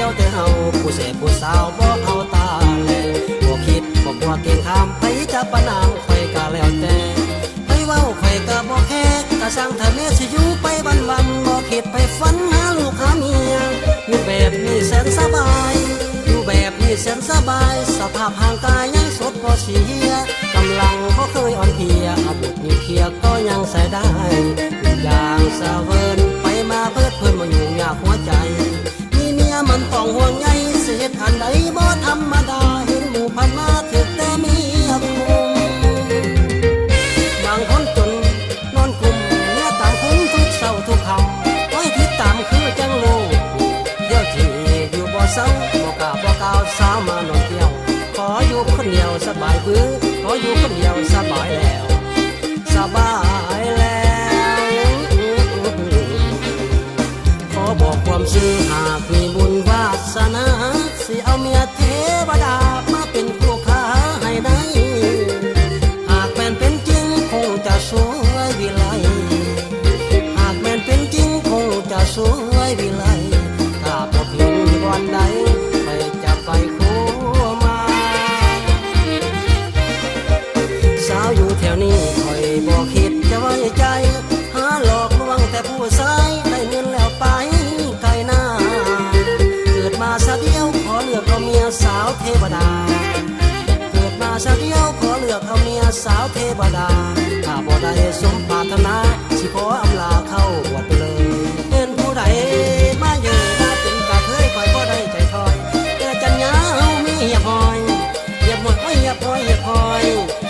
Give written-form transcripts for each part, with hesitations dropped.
ยวแต่เฮาผู้เสพผู้สาวบ่เอาตาแลบ่คิดบ่กลัวเก่งข้ามไปจะปะนางข่อยก็แล้วแต่ไปเว้าข่อยก็บ่แค่ก็สร้างเธอแม่สิอยู่ไปวันๆบ่คิดไปฝันหาลูกหาเมียอยู่แบบนี้แสนสบายอยู่แบบนี้แสนสบายสภาพร่างกายยังสดบ่เสียกำลังบ่เคยอ่อนเพลียอาบุตรมีเคียก็ยังใส่ได้อย่างสะเวินไปมาเพิดเพลินบ่อยู่ยากหัวใจมีเมียมันต้องห่วงใยเสียอันใดบ่ธรรมดาเห็นหมู่ผ่านมาถึกแต่เมียคุมบางคนจนนอนกลุ่มเมียตามคุ้มทุกเศร้าทุกคำไว้ที่ตามคือจังโลเดี๋ยวที่อยู่บ่เศร้าบ่กล้าบ่ก้าวสาวมานอนเที่ยวขออยู่คนเดียวสบายพื้นขออยู่คนเดียวสบายแล้วสบายแล้วขอบอกความซื่อหากมีบุญวาสนาสิเอาเมียเทวดามาเป็นคู่ค้าให้ได้หากแม่นเป็นจริงคงจะสวยวิไลหากแม่นเป็นจริงคงจะสวยวิไลถ้าพบเห็นวันใดไปจะไปคู่มาสาวอยู่แถวนี้คอยบอกคิดจะไว้ใจหาหลอกลวงแต่ผู้ชายได้เงินแล้วไปไกลหน้าเกิดมาซะเดียวขอเลือกเอาเมียสาวเทวดาเกิดมาซะเดียวขอเลือกเอาเมียสาวเทวดาถ้าบ่ได้สมปรารถนาสิขออำลาเข้าบวชไปเลยเห็นผู้ใดมาเยอะมาเป็นกะเทยคอยบ่ได้ใจถอยแต่จัญญาเฮามีเหียบหอยเหียบหมดเหียบหอยเหียบหอย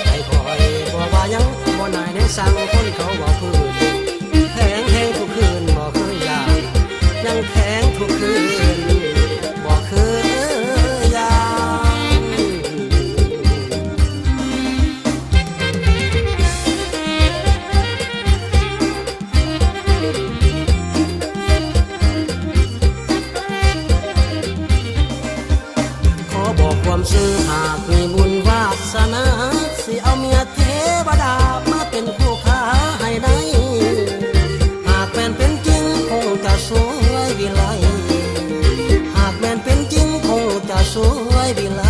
ใจคอยบ่ว่ายังบ่นายได้สั่งคนเขาว่าพื้นแข็งแห้งทุกคืนบ่เคยยามยังแข็งทุกคืนบ่เคยยามขอบอกความซื่อหากมีบุญวาสนาสิเอาเมียเทวดามาเป็นคู่ค้าให้ได้หากแม่นเป็นจริงคงจะสวยวิไลหากแม่นเป็นจริงคงจะสวยวิไล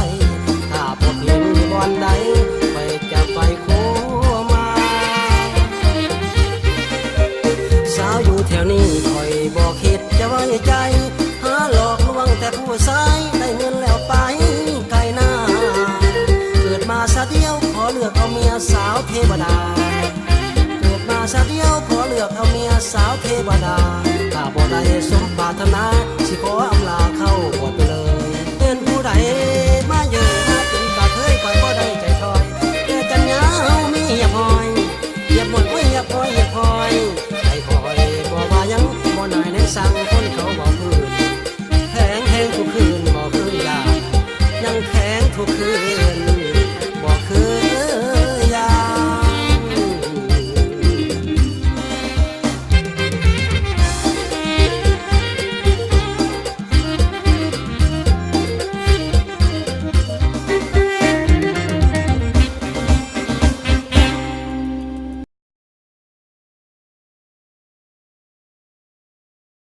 ถ้าพบเห็นวันใดไปจะไปคู่มาสาวอยู่แถวนี้คอยบอกคิดจะไว้ใจหาหลอกลวงแต่ผู้ชายได้เงินแล้วไปไกลหน้าเกิดมาซะเดียวขอเลือกเอาเมียสาวเทวดาเกิดมาซะเดียวขอเลือกเอาเมียสาวเทวดาถ้าบ่ได้สมปรารถนา